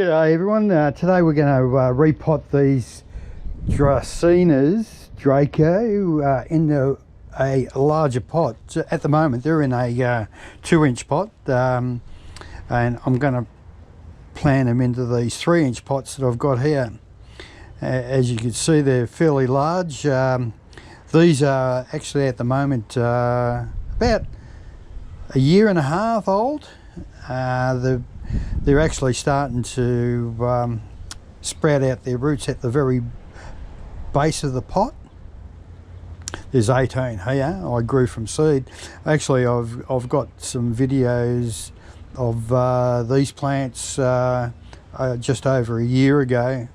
G'day everyone, today we're going to repot these Dracaena Draco into a larger pot. So at the moment they're in a 2-inch pot, and I'm going to plant them into these 3-inch pots that I've got here. As you can see, they're fairly large. These are actually at the moment about a year and a half old. They're actually starting to sprout out their roots at the very base of the pot. There's 18 here. I grew from seed. Actually, I've got some videos of these plants just over a year ago.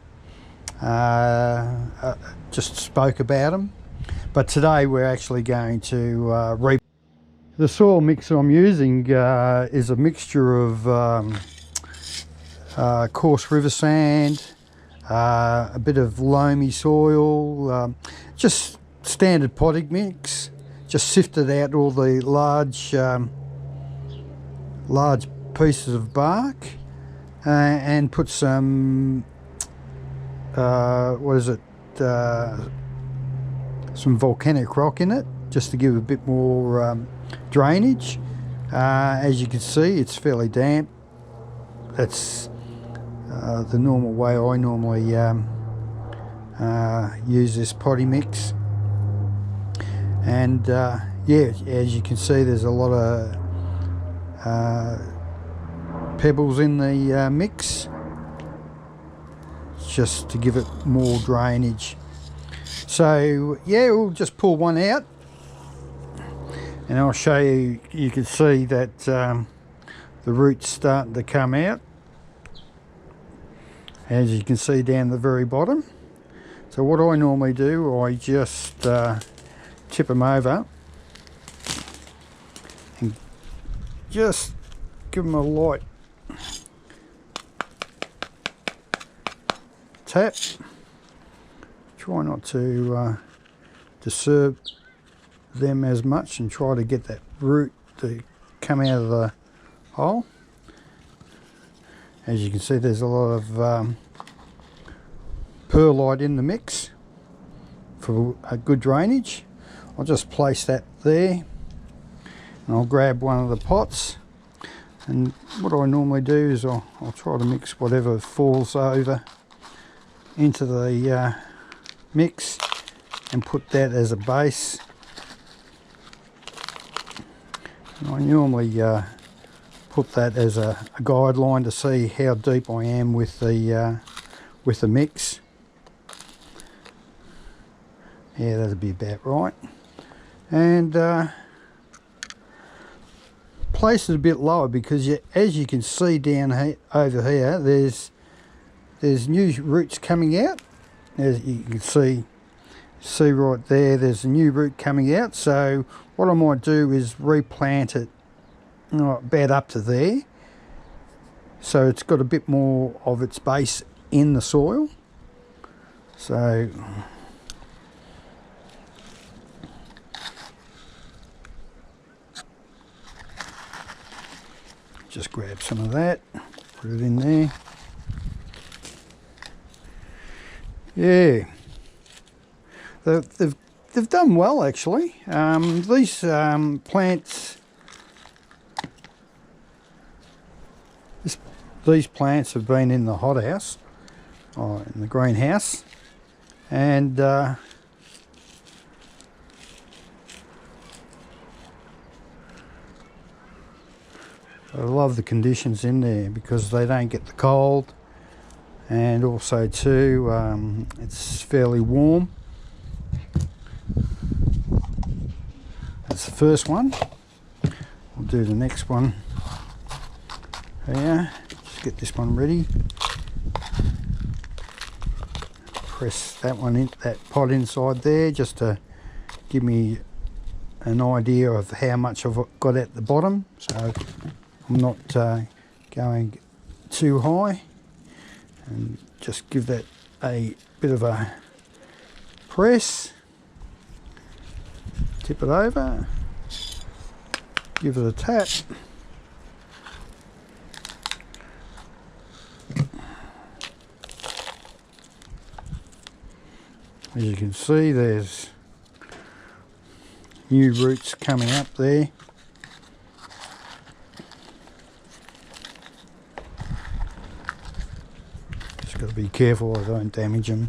Just spoke about them, but today we're actually going to the soil mix I'm using is a mixture of coarse river sand, a bit of loamy soil, just standard potting mix. Just sifted out all the large pieces of bark and put some some volcanic rock in it, just to give a bit more drainage. As you can see, it's fairly damp. That's the normal way I normally use this potty mix. And yeah, as you can see, there's a lot of pebbles in the mix, just to give it more drainage. So yeah, we'll just pull one out and I'll show you. You can see that the roots starting to come out, as you can see down the very bottom. So what I normally do, I just tip them over and just give them a light tap. Try not to disturb them as much, and try to get that root to come out of the hole. As you can see, there's a lot of perlite in the mix for a good drainage. I'll just place that there, and I'll grab one of the pots, and what I normally do is I'll try to mix whatever falls over into the mix and put that as a base. And I normally put that as a guideline to see how deep I am with the mix. Yeah, that'll be about right. And place it a bit lower, because as you can see down over here, there's new roots coming out. As you can see right there, there's a new root coming out. So what I might do is replant it about up to there, so it's got a bit more of its base in the soil. So just grab some of that, put it in there. Yeah, they've done well actually. These plants, these plants have been in the hothouse, or in the greenhouse, and I love the conditions in there, because they don't get the cold, and also too it's fairly warm. That's the first one. We'll do the next one here. Just get this one ready. Press that one in, that pot inside there, just to give me an idea of how much I've got at the bottom, so I'm not going too high. And just give that a bit of a press, tip it over, give it a tap, As you can see, there's new roots coming up there. Just got to be careful I don't damage them.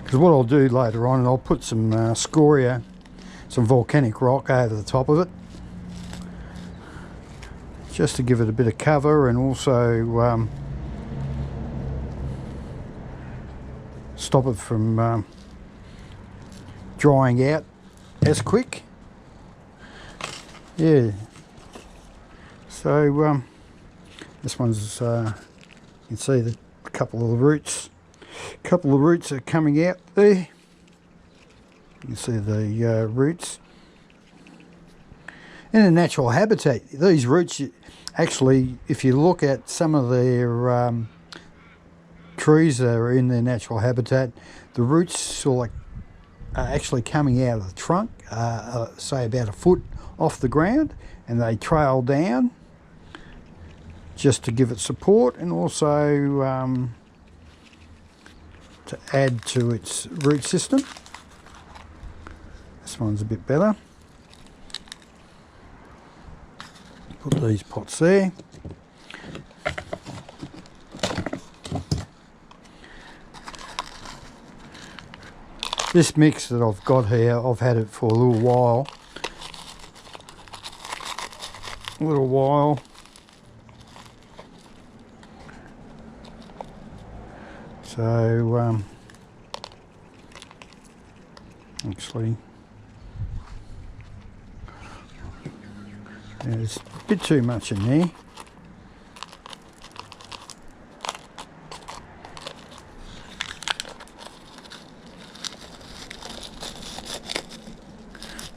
Because what I'll do later on, I'll put some scoria, some volcanic rock over the top of it, just to give it a bit of cover, and also stop it from drying out as quick. Yeah. So this one's, you can see the couple of the roots. Couple of roots are coming out there. You can see the roots. In a natural habitat, these roots actually, if you look at some of their trees that are in their natural habitat, the roots sort of are actually coming out of the trunk, say about a foot off the ground, and they trail down just to give it support, and also to add to its root system. This one's a bit better. Put these pots there. This mix that I've got here, I've had it for a little while. So actually there's a bit too much in there.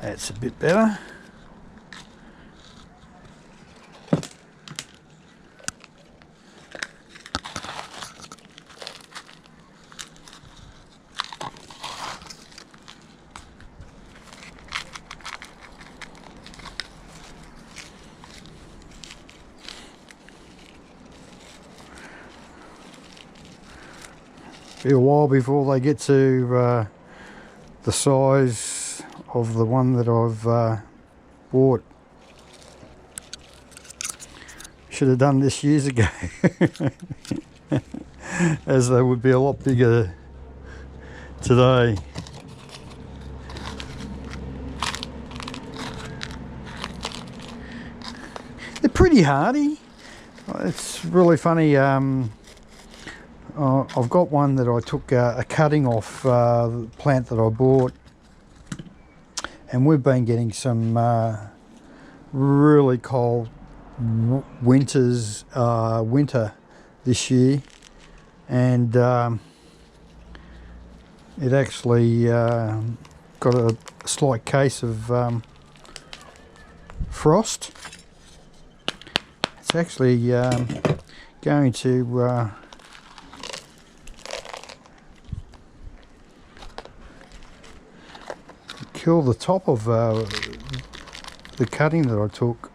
That's a bit better. Be a while before they get to the size of the one that I've bought. Should have done this years ago, as they would be a lot bigger today. They're pretty hardy. It's really funny. I've got one that I took a cutting off the plant that I bought, and we've been getting some really cold winter this year, and it actually got a slight case of frost. It's actually going to kill the top of the cutting that I took,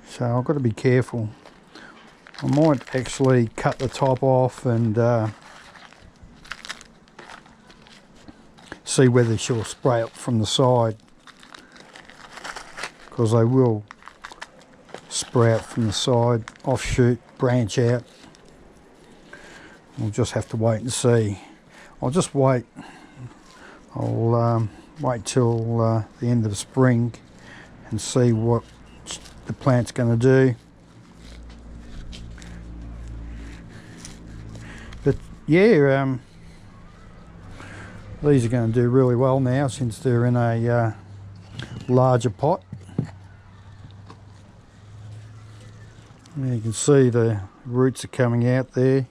so I've got to be careful. I might actually cut the top off and see whether she'll spray it from the side, because they will sprout from the side, offshoot, branch out. We'll just have to wait and see. I'll just wait. I'll wait till the end of spring and see what the plant's going to do. But yeah, these are going to do really well now since they're in a larger pot. And you can see the roots are coming out there.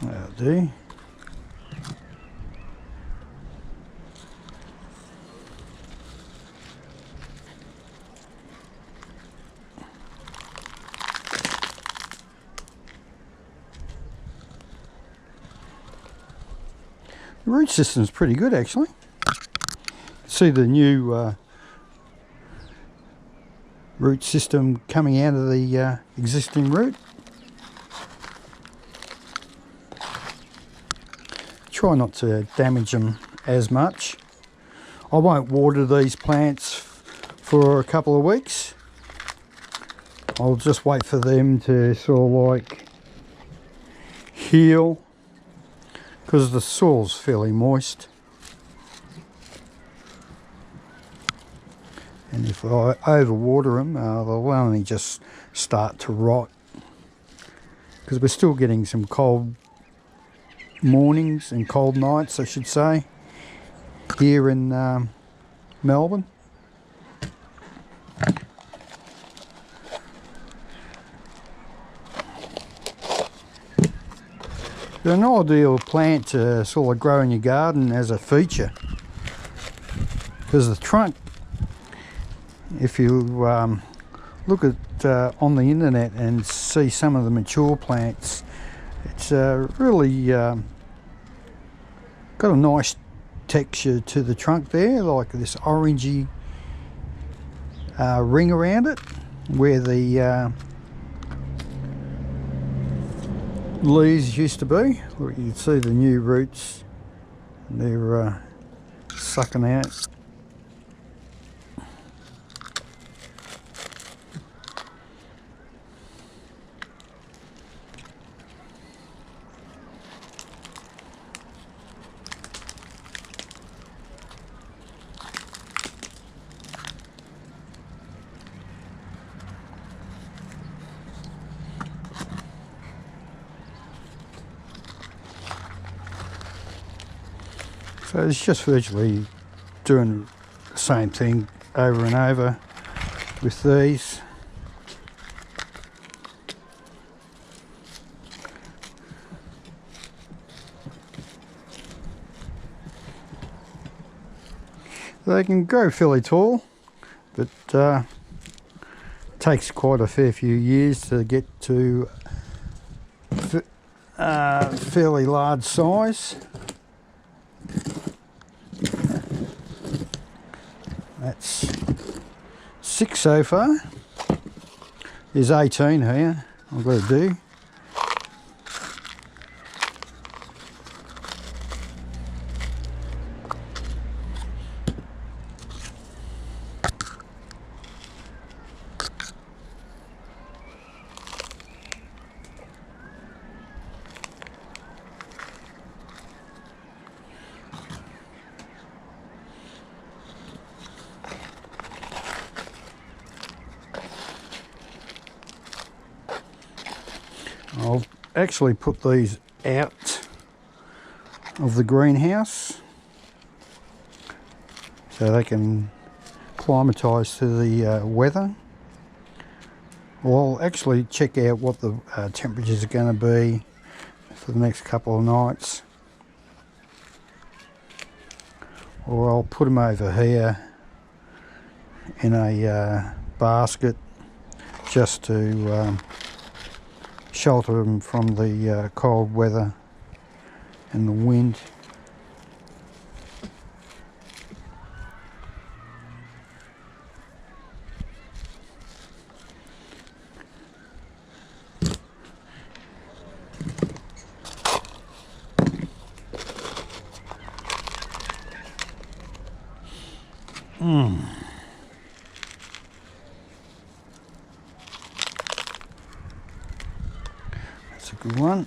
That'll do. The root system's pretty good actually. See the new root system coming out of the existing root. Try not to damage them as much. I won't water these plants for a couple of weeks. I'll just wait for them to sort of like heal, because the soil's fairly moist. And if I overwater them, they'll only just start to rot, because we're still getting some cold mornings and cold nights, I should say, here in Melbourne. They're an ideal plant to sort of grow in your garden as a feature, because the trunk, if you look at on the internet and see some of the mature plants, it's really got a nice texture to the trunk there, like this orangey ring around it where the leaves used to be. You can see the new roots, they're sucking out. So it's just virtually doing the same thing over and over with these. They can grow fairly tall, but it takes quite a fair few years to get to fairly large size. That's 6 so far. There's 18 here I've got to do. I'll actually put these out of the greenhouse so they can climatise to the weather. Well, I'll actually check out what the temperatures are going to be for the next couple of nights, or I'll put them over here in a basket just to shelter them from the cold weather and the wind. That's a good one.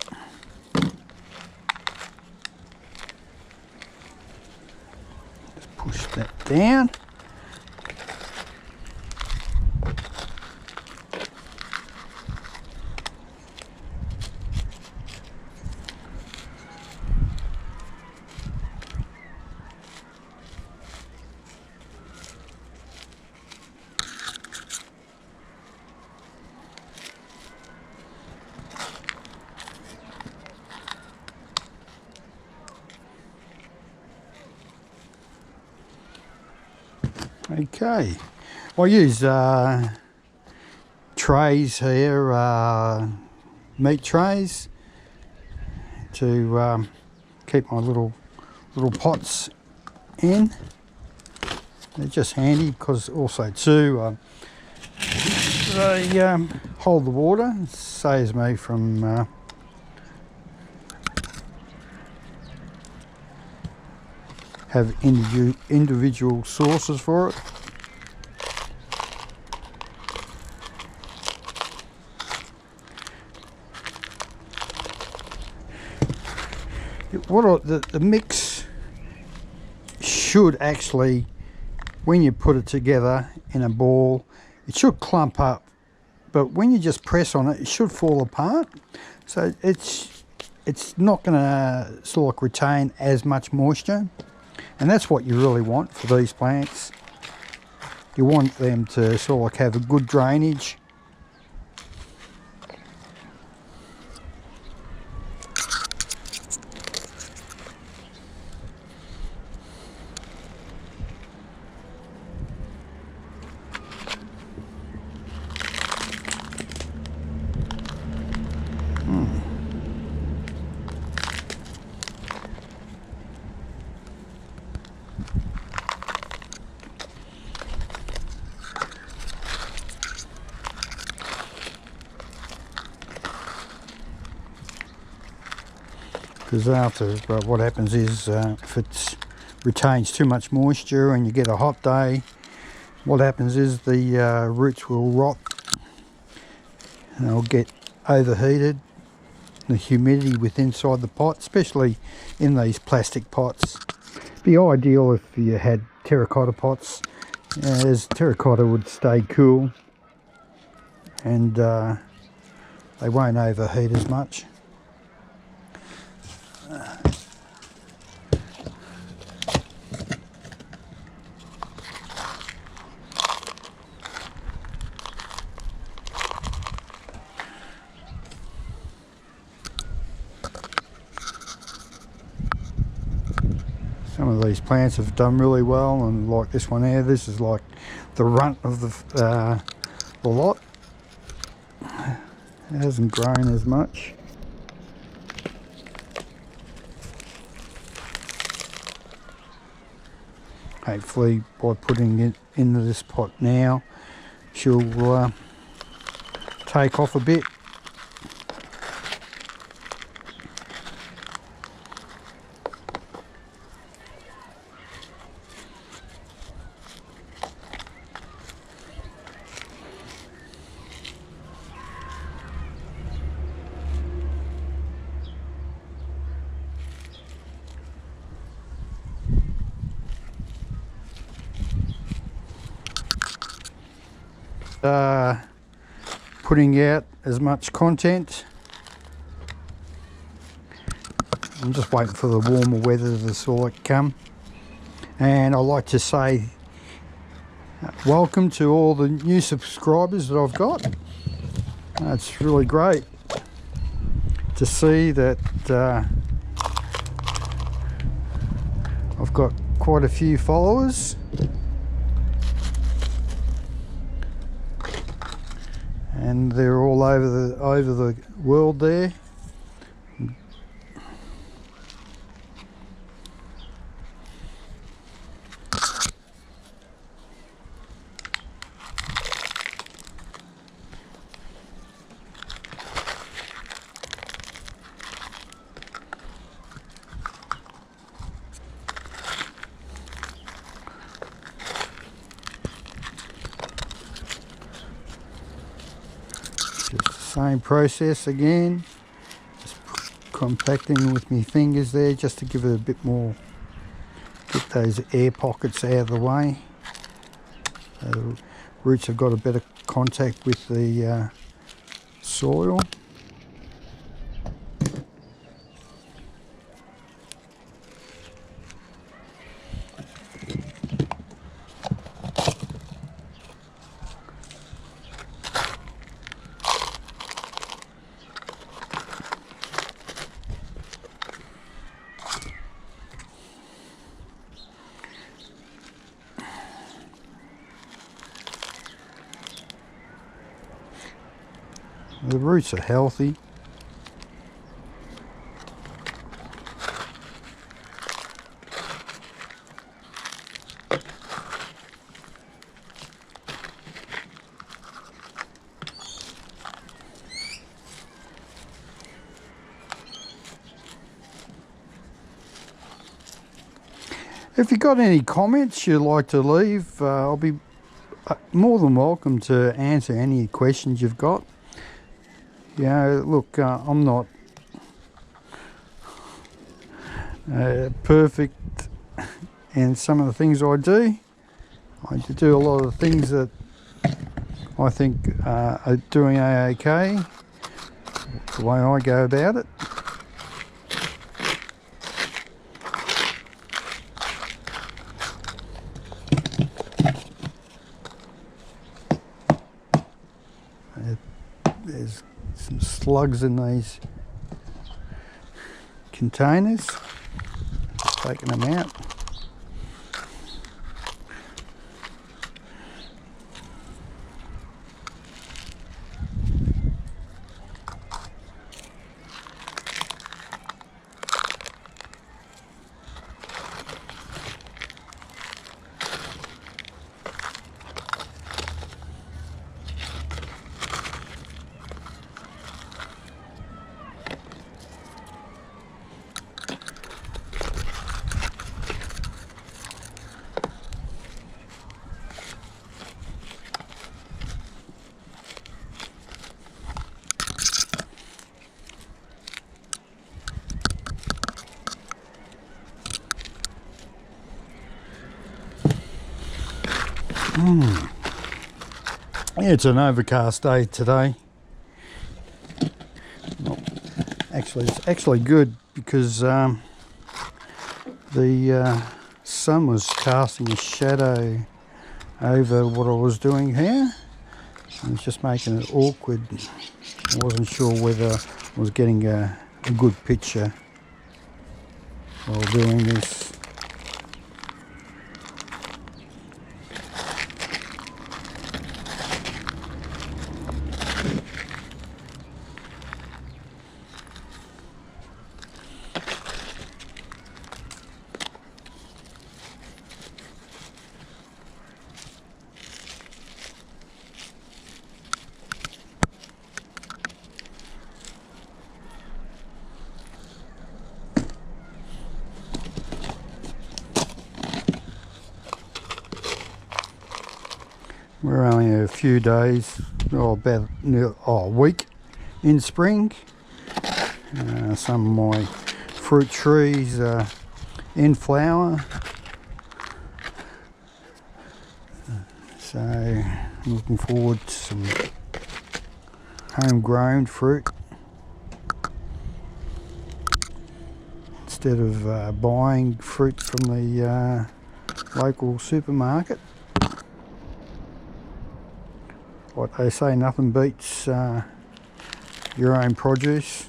Just push that down. Okay, I use trays here, meat trays, to keep my little pots in. They're just handy because also too they hold the water. It saves me from have individual sources for it. The mix should actually, when you put it together in a ball, it should clump up, but when you just press on it, it should fall apart. So it's not going to sort of retain as much moisture, and that's what you really want for these plants. You want them to sort of have a good drainage. Because after, what happens is if it retains too much moisture and you get a hot day, what happens is the roots will rot and they'll get overheated. The humidity within inside the pot, especially in these plastic pots. Be ideal if you had terracotta pots, as terracotta would stay cool and they won't overheat as much. Some of these plants have done really well, and like this one here, this is like the runt of the lot. It hasn't grown as much. Hopefully by putting it into this pot now, she'll take off a bit. Putting out as much content. I'm just waiting for the warmer weather to sort of come, and I'd like to say welcome to all the new subscribers that I've got. It's really great to see that I've got quite a few followers. And they're all over the world there. Same process again, just compacting with my fingers there just to give it a bit more, get those air pockets out of the way. So the roots have got a better contact with the soil. the roots are healthy. If you've got any comments you'd like to leave, I'll be more than welcome to answer any questions you've got. You know, look, I'm not perfect in some of the things I do. I do a lot of things that I think are doing okay, the way I go about it. There's some slugs in these containers. Just taking them out. Yeah, it's an overcast day today. Well, actually, it's actually good because the sun was casting a shadow over what I was doing here. It was just making it awkward. I wasn't sure whether I was getting a good picture while doing this. 'We're only a few days, or about a week in spring. Some of my fruit trees are in flower, so I'm looking forward to some homegrown fruit instead of buying fruit from the local supermarket. Like they say, nothing beats your own produce.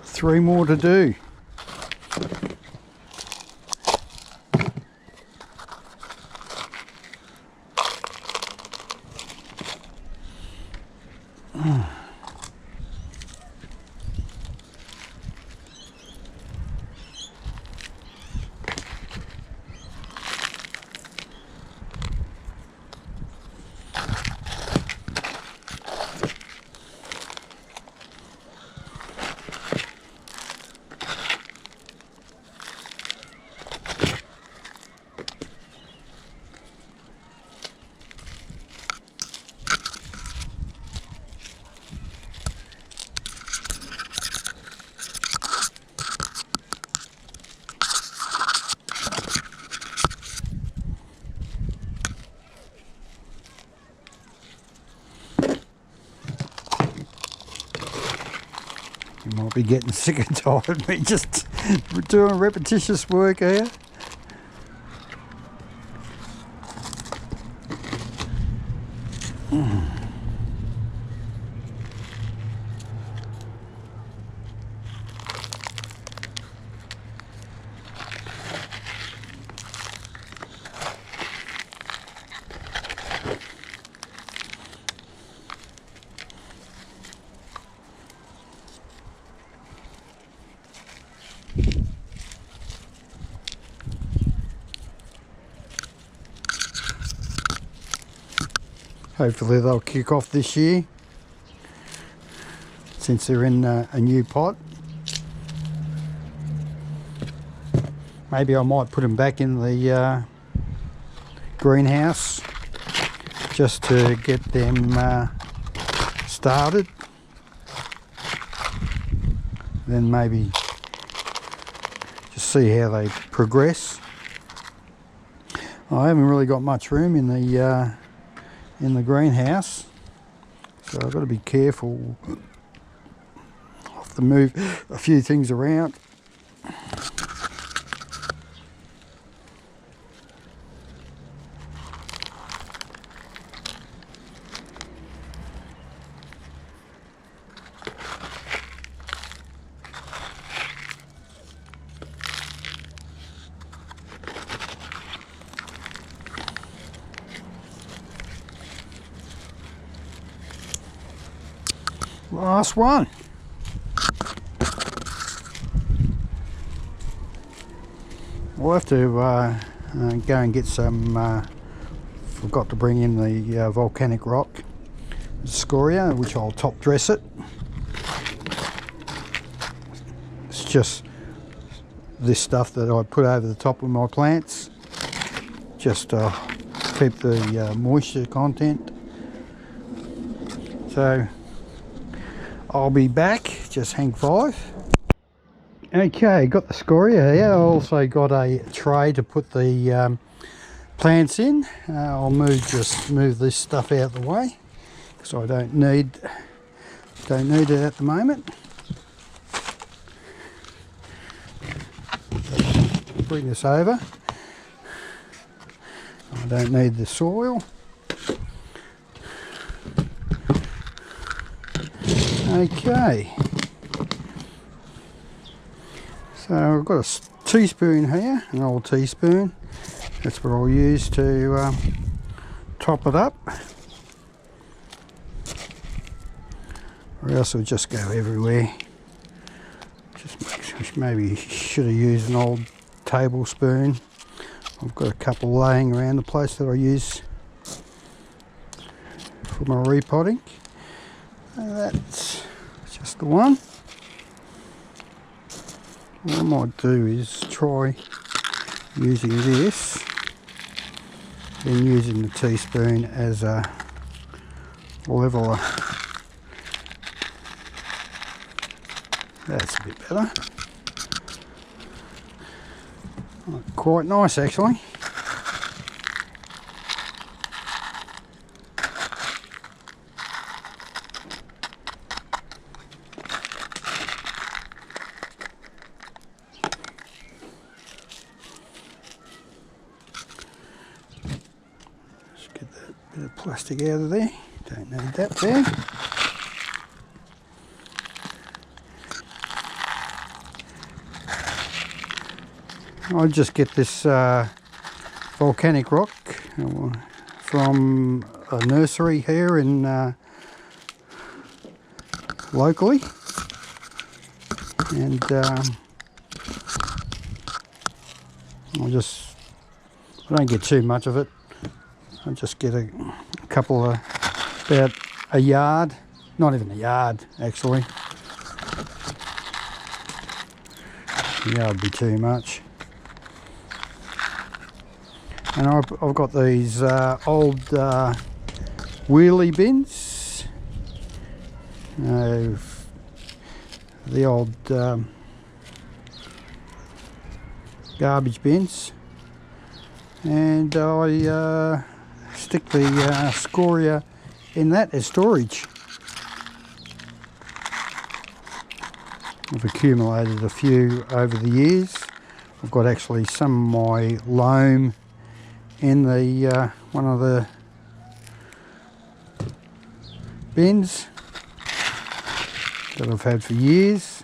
Three more to do. might be getting sick and tired of me just doing repetitious work here. Hopefully they'll kick off this year, since they're in a new pot. Maybe I might put them back in the greenhouse just to get them started. Then maybe just see how they progress. I haven't really got much room in the greenhouse, so I've got to be careful. I have to move a few things around. Last one. We'll have to go and get some, forgot to bring in the volcanic rock scoria, which I'll top dress it. It's just this stuff that I put over the top of my plants, just to keep the moisture content. So I'll be back, just hang five. Okay, got the scoria here. I also got a tray to put the plants in. I'll just move this stuff out of the way because I don't need it at the moment. Bring this over. I don't need the soil. Okay, so I've got a teaspoon here, an old teaspoon. That's what I'll use to top it up, or else it'll just go everywhere. Just maybe should have used an old tablespoon. I've got a couple laying around the place that I use for my repotting. That's just the one. What I might do is try using this, then using the teaspoon as a leveler. That's a bit better. Quite nice actually. Bit of plastic out of there, don't need that there. I'll just get this volcanic rock from a nursery here in locally, and I don't get too much of it. I'll just get a couple of, about a yard, not even a yard actually. A yard would be too much. And I've got these old wheelie bins, the old garbage bins, and I stick the scoria in that as storage. I've accumulated a few over the years. I've got actually some of my loam in the one of the bins that I've had for years.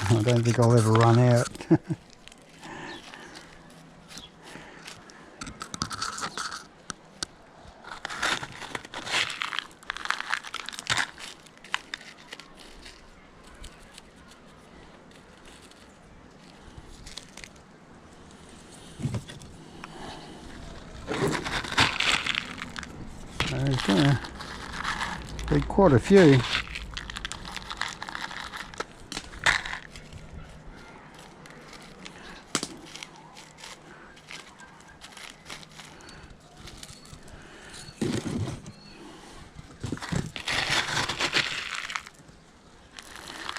I don't think I'll ever run out. There's going to be quite a few.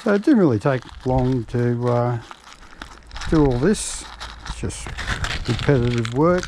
So it didn't really take long to do all this. It's just repetitive work.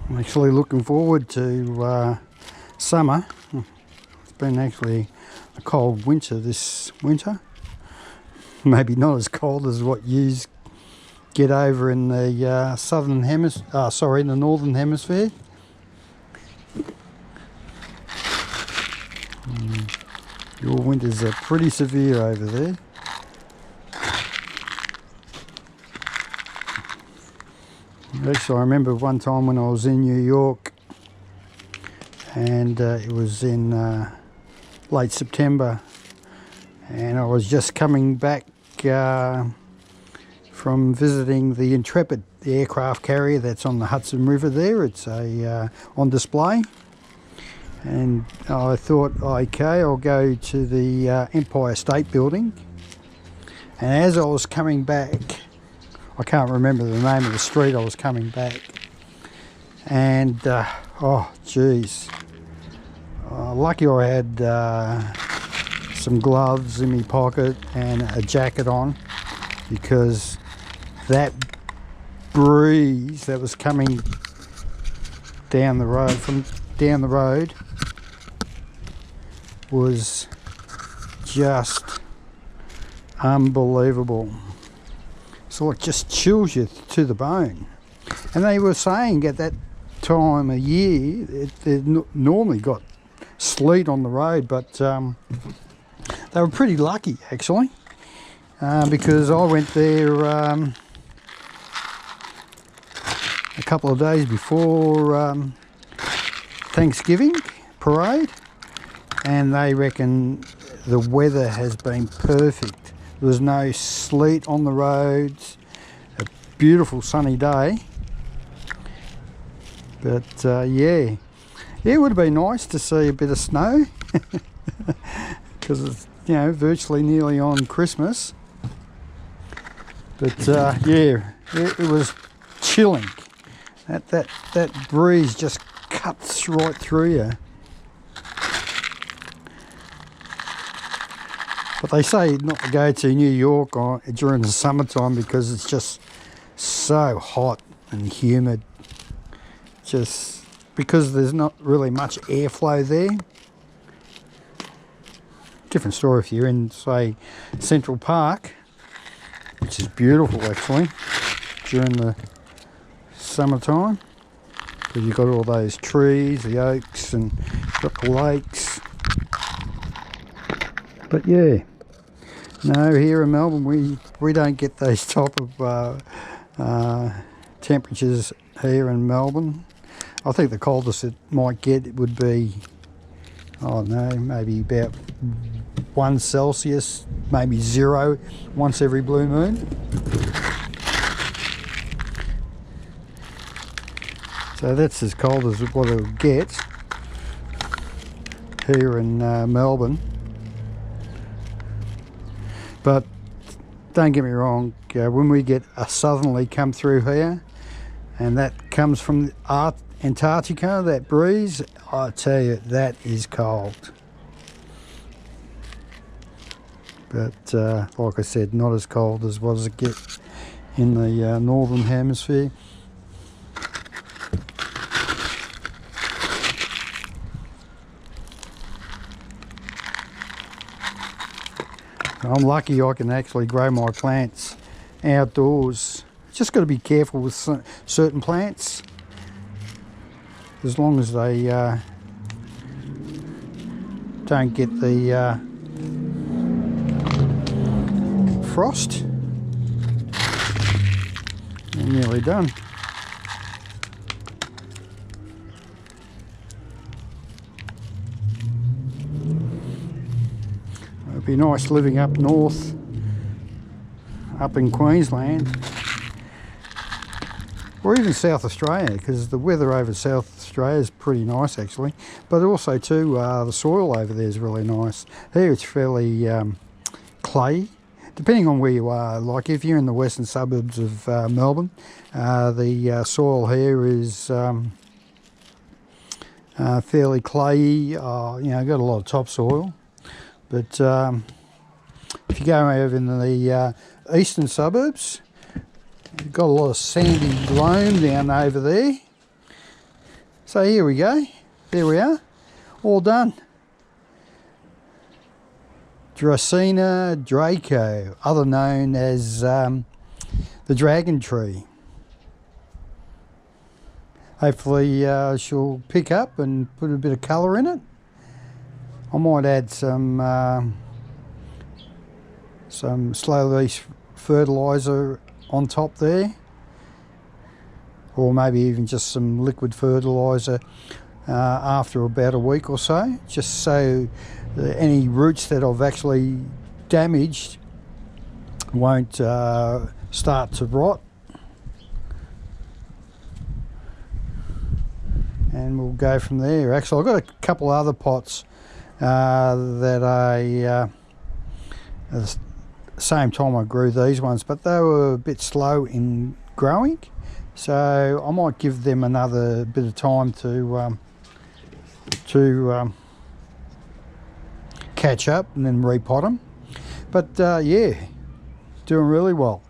I'm actually looking forward to summer. It's been actually a cold winter this winter. Maybe not as cold as what you get over in the southern hemisphere. Sorry, in the northern hemisphere. Your winters are pretty severe over there. Actually, I remember one time when I was in New York, and it was in late September, and I was just coming back from visiting the Intrepid, the aircraft carrier that's on the Hudson River there. It's on display, and I thought, okay, I'll go to the Empire State Building, and as I was coming back, I can't remember the name of the street I was coming back, and oh geez, lucky I had some gloves in my pocket and a jacket on, because that breeze that was coming down the road was just unbelievable. So it just chills you to the bone. And they were saying at that time of year, it normally got sleet on the road, but they were pretty lucky actually, because I went there a couple of days before Thanksgiving parade, and they reckon the weather has been perfect. There was no sleet on the roads, a beautiful sunny day. But yeah, it would have been nice to see a bit of snow, because it's, you know, virtually nearly on Christmas. But yeah, it was chilling. That breeze just cuts right through you. But they say not to go to New York during the summertime because it's just so hot and humid. Just because there's not really much airflow there. Different story if you're in, say, Central Park, which is beautiful actually during the summertime, because you've got all those trees, the oaks, and got the lakes. But yeah, no, here in Melbourne we don't get those type of temperatures here in Melbourne. I think the coldest it might get would be, I don't know, maybe about 1 Celsius, maybe 0 once every blue moon. So that's as cold as what it'll get here in Melbourne. But don't get me wrong, when we get a southerly come through here, and that comes from Antarctica, that breeze, I tell you, that is cold. But like I said, not as cold as what does it get in the northern hemisphere. I'm lucky I can actually grow my plants outdoors. Just got to be careful with certain plants, as long as they don't get the frost. They're nearly done. It'd be nice living up north, up in Queensland, or even South Australia, because the weather over South Australia is pretty nice actually, but also too the soil over there is really nice. Here it's fairly clay, depending on where you are. Like if you're in the western suburbs of Melbourne, the soil here is fairly clayey, you know, got a lot of topsoil. But if you go over in the eastern suburbs, you've got a lot of sandy loam down over there. So here we go, there we are, all done. Dracaena Draco, other known as the dragon tree. Hopefully she'll pick up and put a bit of colour in it. I might add some slow release fertiliser on top there, or maybe even just some liquid fertiliser after about a week or so, just so that any roots that I've actually damaged won't start to rot. And we'll go from there. Actually, I've got a couple other pots that I at the same time I grew these ones, but they were a bit slow in growing, so I might give them another bit of time to catch up and then repot them. But yeah, doing really well.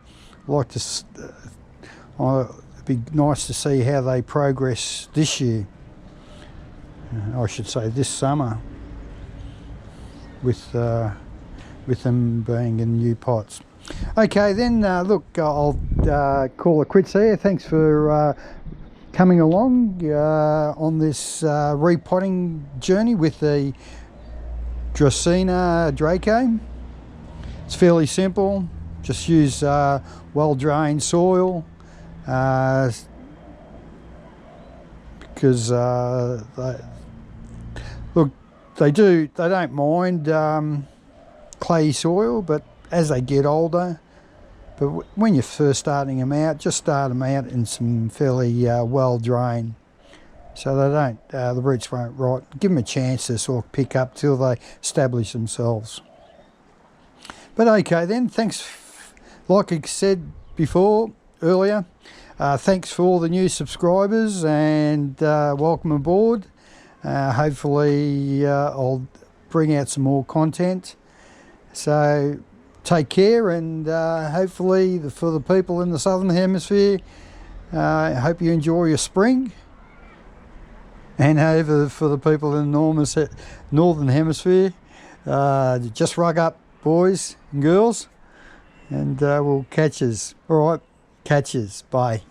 Like to it'd be nice to see how they progress this year, I should say this summer, with them being in new pots. Okay then, look, I'll call it quits here. Thanks for coming along on this repotting journey with the Dracaena Draco. It's fairly simple, just use well-drained soil, because they don't mind clay soil, but as they get older, but when you're first starting them out, just start them out in some fairly well drained, so they don't, the roots won't rot. Give them a chance to sort of pick up till they establish themselves. But okay then, thanks, like I said before, earlier, thanks for all the new subscribers, and welcome aboard. Hopefully I'll bring out some more content. So take care, and hopefully for the people in the southern hemisphere, I hope you enjoy your spring. And over for the people in the northern hemisphere, just rug up, boys and girls, and we'll catch yous. All right, catch yous. Bye.